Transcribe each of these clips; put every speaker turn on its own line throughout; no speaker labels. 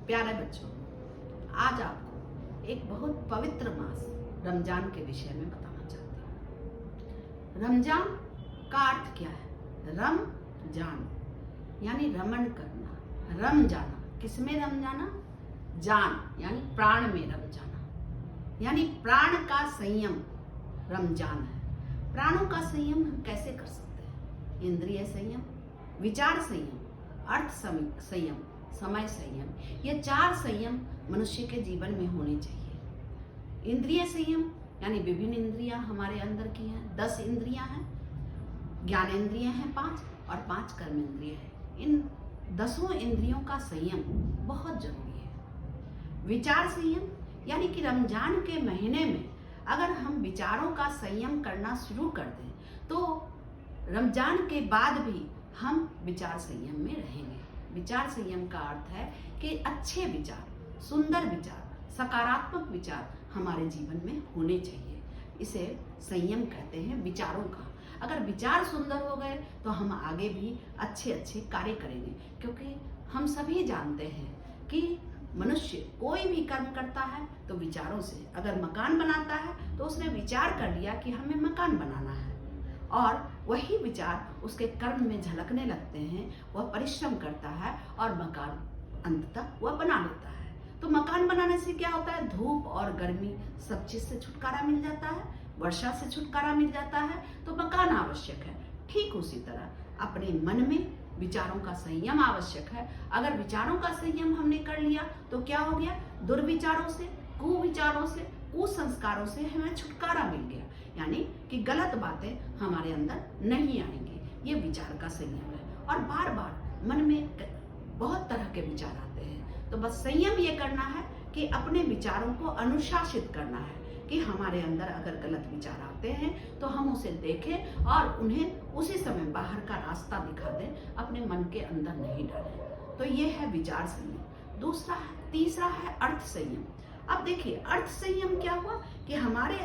प्यारे बच्चों, आज आपको एक बहुत पवित्र मास रमजान के विषय में बताना चाहती हूँ। रमजान का अर्थ क्या है? रम जान यानी रमन करना, रम जाना। किसमें रम जाना? जान यानी प्राण में रम जाना, यानी प्राण का संयम रमजान है। प्राणों का संयम हम कैसे कर सकते हैं? इंद्रिय संयम, विचार संयम, अर्थ संयम, समय संयम, ये 4 संयम मनुष्य के जीवन में होने चाहिए। इंद्रिय संयम यानी विभिन्न इंद्रियां हमारे अंदर की हैं, 10 इंद्रियां हैं, ज्ञानेंद्रिय हैं 5 और 5 कर्मेंद्रिय हैं। इन 10 इंद्रियों का संयम बहुत जरूरी है। विचार संयम यानी कि रमजान के महीने में अगर हम विचारों का संयम करना शुरू कर दें तो रमजान के बाद भी हम विचार संयम में रहेंगे। विचार संयम का अर्थ है कि अच्छे विचार, सुंदर विचार, सकारात्मक विचार हमारे जीवन में होने चाहिए। इसे संयम कहते हैं विचारों का। अगर विचार सुंदर हो गए तो हम आगे भी अच्छे अच्छे कार्य करेंगे, क्योंकि हम सभी जानते हैं कि मनुष्य कोई भी कर्म करता है तो विचारों से। अगर मकान बनाता है तो उसने विचार कर लिया कि हमें मकान बनाना है, और वही विचार उसके कर्म में झलकने लगते हैं। वह परिश्रम करता है और मकान अंततः वह बना लेता है। तो मकान बनाने से क्या होता है? धूप और गर्मी सब चीज से छुटकारा मिल जाता है, वर्षा से छुटकारा मिल जाता है, तो मकान आवश्यक है। ठीक उसी तरह अपने मन में विचारों का संयम आवश्यक है। अगर विचारों का संयम हमने कर लिया तो क्या हो गया? दुर्विचारों से, कुविचारों से, कुसंस्कारों से हमें छुटकारा मिल गया, यानी कि गलत बातें हमारे अंदर नहीं आएंगी। ये विचार का संयम है। और बार बार मन में बहुत तरह के विचार आते हैं, तो बस संयम ये करना है कि अपने विचारों को अनुशासित करना है कि हमारे अंदर अगर गलत विचार आते हैं तो हम उसे देखें और उन्हें उसी समय बाहर का रास्ता दिखा दें, अपने मन के अंदर नहीं डालें। तो ये है विचार संयम। तीसरा है अर्थ संयम। अब देखिए, अर्थ संयम क्या हुआ कि हमारे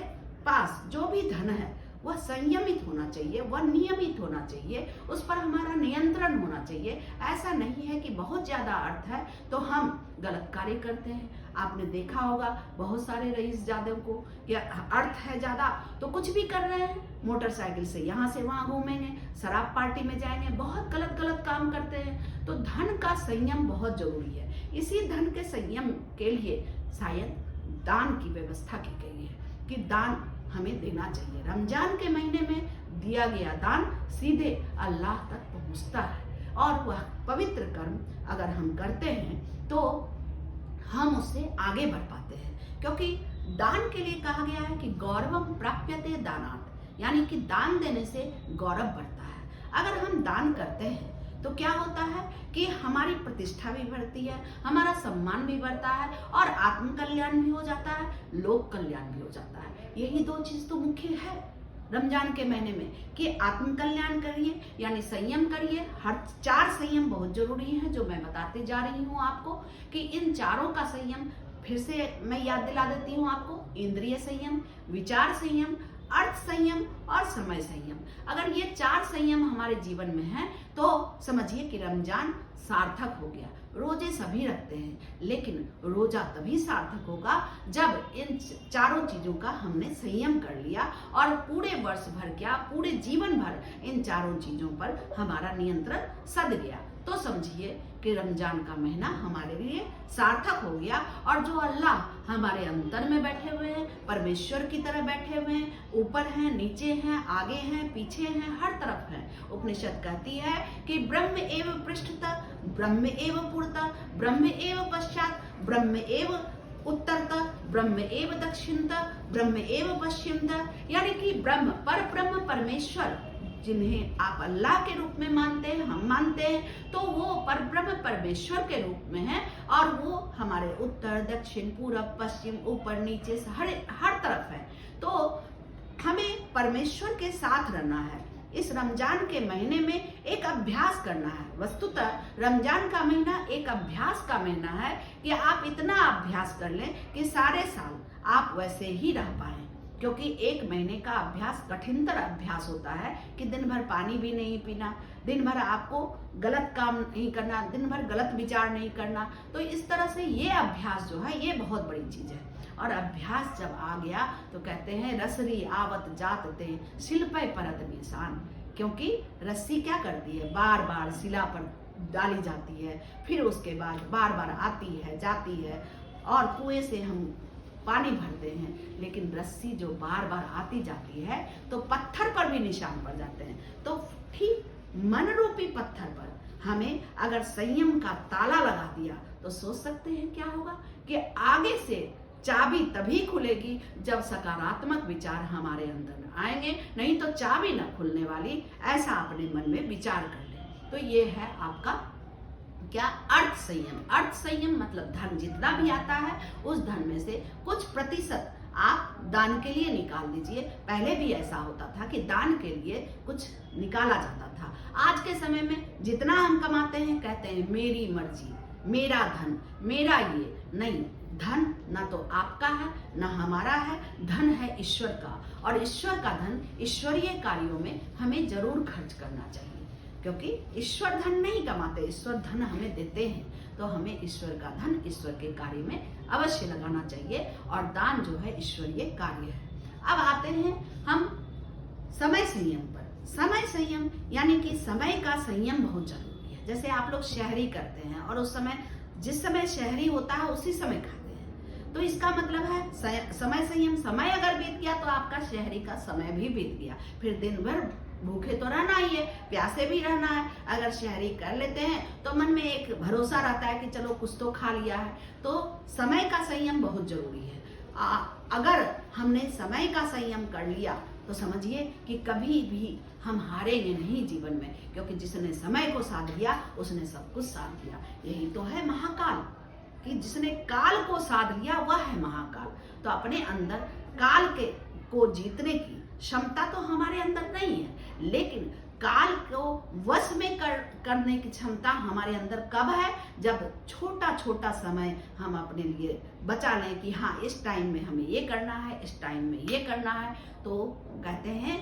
पास जो भी धन है वह संयमित होना चाहिए, वह नियमित होना चाहिए, उस पर हमारा नियंत्रण होना चाहिए। ऐसा नहीं है कि बहुत ज्यादा अर्थ है तो हम गलत कार्य करते हैं। आपने देखा होगा बहुत सारे रईसजादों को, या अर्थ है ज्यादा तो कुछ भी कर रहे हैं, मोटरसाइकिल से यहाँ से वहां घूमेंगे, शराब पार्टी में जाएंगे, बहुत गलत गलत काम करते हैं। तो धन का संयम बहुत जरूरी है। इसी धन के संयम के लिए शायद दान की व्यवस्था की गई है कि दान हमें देना चाहिए। रमजान के महीने में दिया गया दान सीधे अल्लाह तक पहुंचता है, और वह पवित्र कर्म अगर हम करते हैं तो हम उससे आगे बढ़ पाते हैं। क्योंकि दान के लिए कहा गया है कि गौरवम प्राप्यते दानात्, यानी कि दान देने से गौरव बढ़ता है। अगर हम दान करते हैं तो क्या होता है कि हमारी प्रतिष्ठा भी बढ़ती है, हमारा सम्मान भी बढ़ता है, और आत्म कल्याण भी हो जाता है, लोक कल्याण भी हो जाता है। यही 2 चीज तो मुख्य है रमजान के महीने में, कि आत्म कल्याण करिए यानी संयम करिए। हर 4 संयम बहुत जरूरी हैं जो मैं बताते जा रही हूँ आपको, कि इन चारों का संयम फिर से मैं याद दिला देती हूँ आपको। इंद्रिय संयम, विचार संयम, अर्थ संयम और समय संयम। अगर ये 4 संयम हमारे जीवन में हैं तो समझिए कि रमजान सार्थक हो गया। रोजे सभी रखते हैं, लेकिन रोजा तभी सार्थक होगा जब इन 4 चीजों का हमने संयम कर लिया, और पूरे वर्ष भर क्या, पूरे जीवन भर इन 4 चीजों पर हमारा नियंत्रण सध गया। तो समझिए कि रमजान का महीना हमारे लिए सार्थक हो गया। और जो अल्लाह हमारे अंतर में बैठे हुए हैं, परमेश्वर की तरह बैठे हुए हैं, ऊपर हैं, नीचे हैं, आगे हैं, पीछे हैं, हर तरफ हैं। उपनिषद कहती है कि ब्रह्म एव पृष्ठतः, ब्रह्म एव पुरतः, ब्रह्म एव पश्चात, ब्रह्म एव उत्तरतः, ब्रह्म एव दक्षिणतः, ब्रह्म एव पश्चिमतः, यानी कि ब्रह्म, पर ब्रह्म परमेश्वर जिन्हें आप अल्लाह के रूप में मानते हैं, हम मानते हैं, तो वो परब्रह्म परमेश्वर के रूप में है, और वो हमारे उत्तर, दक्षिण, पूरब, पश्चिम, ऊपर, नीचे से हर तरफ है। तो हमें परमेश्वर के साथ रहना है। इस रमजान के महीने में एक अभ्यास करना है। वस्तुतः रमजान का महीना एक अभ्यास का महीना है कि आप इतना अभ्यास कर लें कि सारे साल आप वैसे ही रह पाए। क्योंकि एक महीने का अभ्यास कठिनतर अभ्यास होता है कि दिन भर पानी भी नहीं पीना, दिन भर आपको गलत काम नहीं करना, दिन भर गलत विचार नहीं करना। तो इस तरह से ये अभ्यास जो है ये बहुत बड़ी चीज है। और अभ्यास जब आ गया तो कहते हैं रसरी आवत जात ते शिल्पय परत निशान, क्योंकि रस्सी क्या करती है, बार बार शिला पर डाली जाती है, फिर उसके बाद बार बार आती है जाती है, और कुएं से हम पानी भरते हैं, लेकिन रस्सी जो बार बार आती जाती है तो पत्थर पर भी निशान पड़ जाते हैं। तो ठीक मन रूपी पत्थर पर हमें अगर संयम का ताला लगा दिया तो सोच सकते हैं क्या होगा कि आगे से चाबी तभी खुलेगी जब सकारात्मक विचार हमारे अंदर आएंगे, नहीं तो चाबी न खुलने वाली, ऐसा अपने मन में विचार कर ले। तो ये है आपका क्या, अर्थ संयम। अर्थ संयम मतलब धन जितना भी आता है उस धन में से कुछ प्रतिशत आप दान के लिए निकाल दीजिए। पहले भी ऐसा होता था कि दान के लिए कुछ निकाला जाता था। आज के समय में जितना हम कमाते हैं कहते हैं मेरी मर्जी, मेरा धन, मेरा ये नहीं। धन ना तो आपका है ना हमारा है, धन है ईश्वर का, और ईश्वर का धन ईश्वरीय कार्यों में हमें जरूर खर्च करना चाहिए, क्योंकि ईश्वर धन नहीं कमाते, ईश्वर धन हमें देते हैं। तो हमें ईश्वर का धन ईश्वर के कार्य में अवश्य लगाना चाहिए, और दान जो है ईश्वरीय कार्य है। अब आते हैं हम समय संयम पर। समय संयम यानी कि समय का संयम बहुत जरूरी है। जैसे आप लोग शहरी करते हैं और उस समय जिस समय शहरी होता है उसी समय खाते हैं, तो इसका मतलब है समय संयम। समय अगर बीत गया तो आपका शहरी का समय भी बीत गया, फिर दिन भर भूखे तो रहना ही है, प्यासे भी रहना है। अगर शहरी कर लेते हैं तो मन में एक भरोसा रहता है कि चलो कुछ तो खा लिया है। तो समय का संयम बहुत जरूरी है। अगर हमने समय का संयम कर लिया तो समझिए कि कभी भी हम हारेंगे नहीं जीवन में, क्योंकि जिसने समय को साध लिया उसने सब कुछ साध लिया। यही तो है महाकाल, कि जिसने काल को साध लिया वह है महाकाल। तो अपने अंदर काल को जीतने की क्षमता तो हमारे अंदर नहीं है, लेकिन काल को वश में करने की क्षमता हमारे अंदर कब है, जब छोटा छोटा समय हम अपने लिए बचा लें कि हाँ इस टाइम में हमें ये करना है, इस टाइम में ये करना है। तो कहते हैं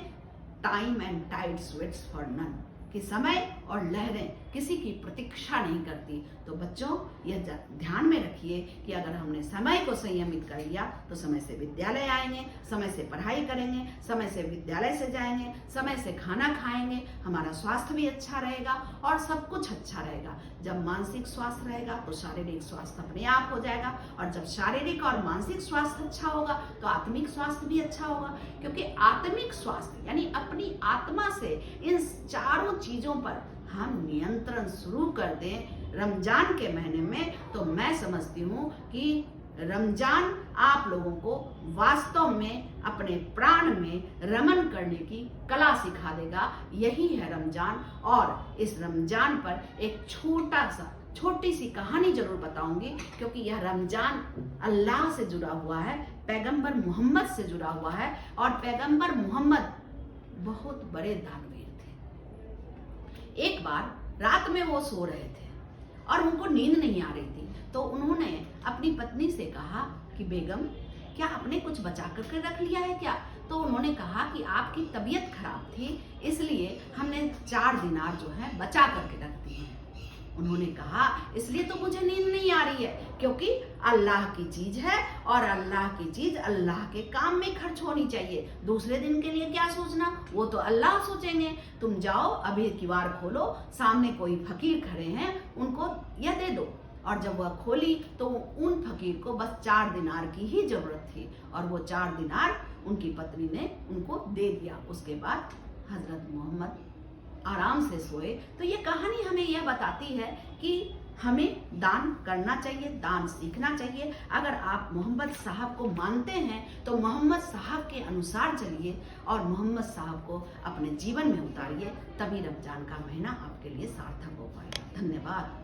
time and tides waits for none, कि समय और लहरें किसी की प्रतीक्षा नहीं करती। तो बच्चों यह ध्यान में रखिए कि अगर हमने समय को संयमित कर लिया तो समय से विद्यालय आएंगे, समय से पढ़ाई करेंगे, समय से विद्यालय से जाएंगे, समय से खाना खाएंगे, हमारा स्वास्थ्य भी अच्छा रहेगा और सब कुछ अच्छा रहेगा। जब मानसिक स्वास्थ्य रहेगा तो शारीरिक स्वास्थ्य अपने आप हो जाएगा, और जब शारीरिक और मानसिक स्वास्थ्य अच्छा होगा तो आत्मिक स्वास्थ्य भी अच्छा होगा। क्योंकि आत्मिक स्वास्थ्य यानी अपनी आत्मा से इन चारों चीजों पर हम नियंत्रण शुरू कर दें रमजान के महीने में, तो मैं समझती हूँ कि रमजान आप लोगों को वास्तव में अपने प्राण में रमन करने की कला सिखा देगा। यही है रमजान। और इस रमजान पर एक छोटी सी कहानी जरूर बताऊंगी, क्योंकि यह रमजान अल्लाह से जुड़ा हुआ है, पैगंबर मोहम्मद से जुड़ा हुआ है, और पैगंबर मोहम्मद बहुत बड़े दानवीर थे। एक बार रात में वो सो रहे थे और उनको नींद नहीं आ रही थी, तो उन्होंने अपनी पत्नी से कहा कि बेगम क्या आपने कुछ बचा करके रख लिया है क्या? तो उन्होंने कहा कि आपकी तबीयत खराब थी, इसलिए हमने 4 दिनार जो है बचा करके रख दिए हैं। उन्होंने कहा इसलिए तो मुझे नींद नहीं आ रही है, क्योंकि अल्लाह की चीज है और अल्लाह की चीज अल्लाह के काम में खर्च होनी चाहिए। दूसरे दिन के लिए क्या सोचना, वो तो अल्लाह सोचेंगे। तुम जाओ अभी किवाड़ खोलो, सामने कोई फकीर खड़े हैं, उनको यह दे दो। और जब वह खोली तो उन फकीर को बस 4 दिनार की ही जरूरत थी, और वो 4 दिनार उनकी पत्नी ने उनको दे दिया। उसके बाद हजरत मोहम्मद आराम से सोए। तो ये कहानी हमें यह बताती है कि हमें दान करना चाहिए, दान सीखना चाहिए। अगर आप मोहम्मद साहब को मानते हैं तो मोहम्मद साहब के अनुसार चलिए और मोहम्मद साहब को अपने जीवन में उतारिए, तभी रमजान का महीना आपके लिए सार्थक हो पाएगा। धन्यवाद।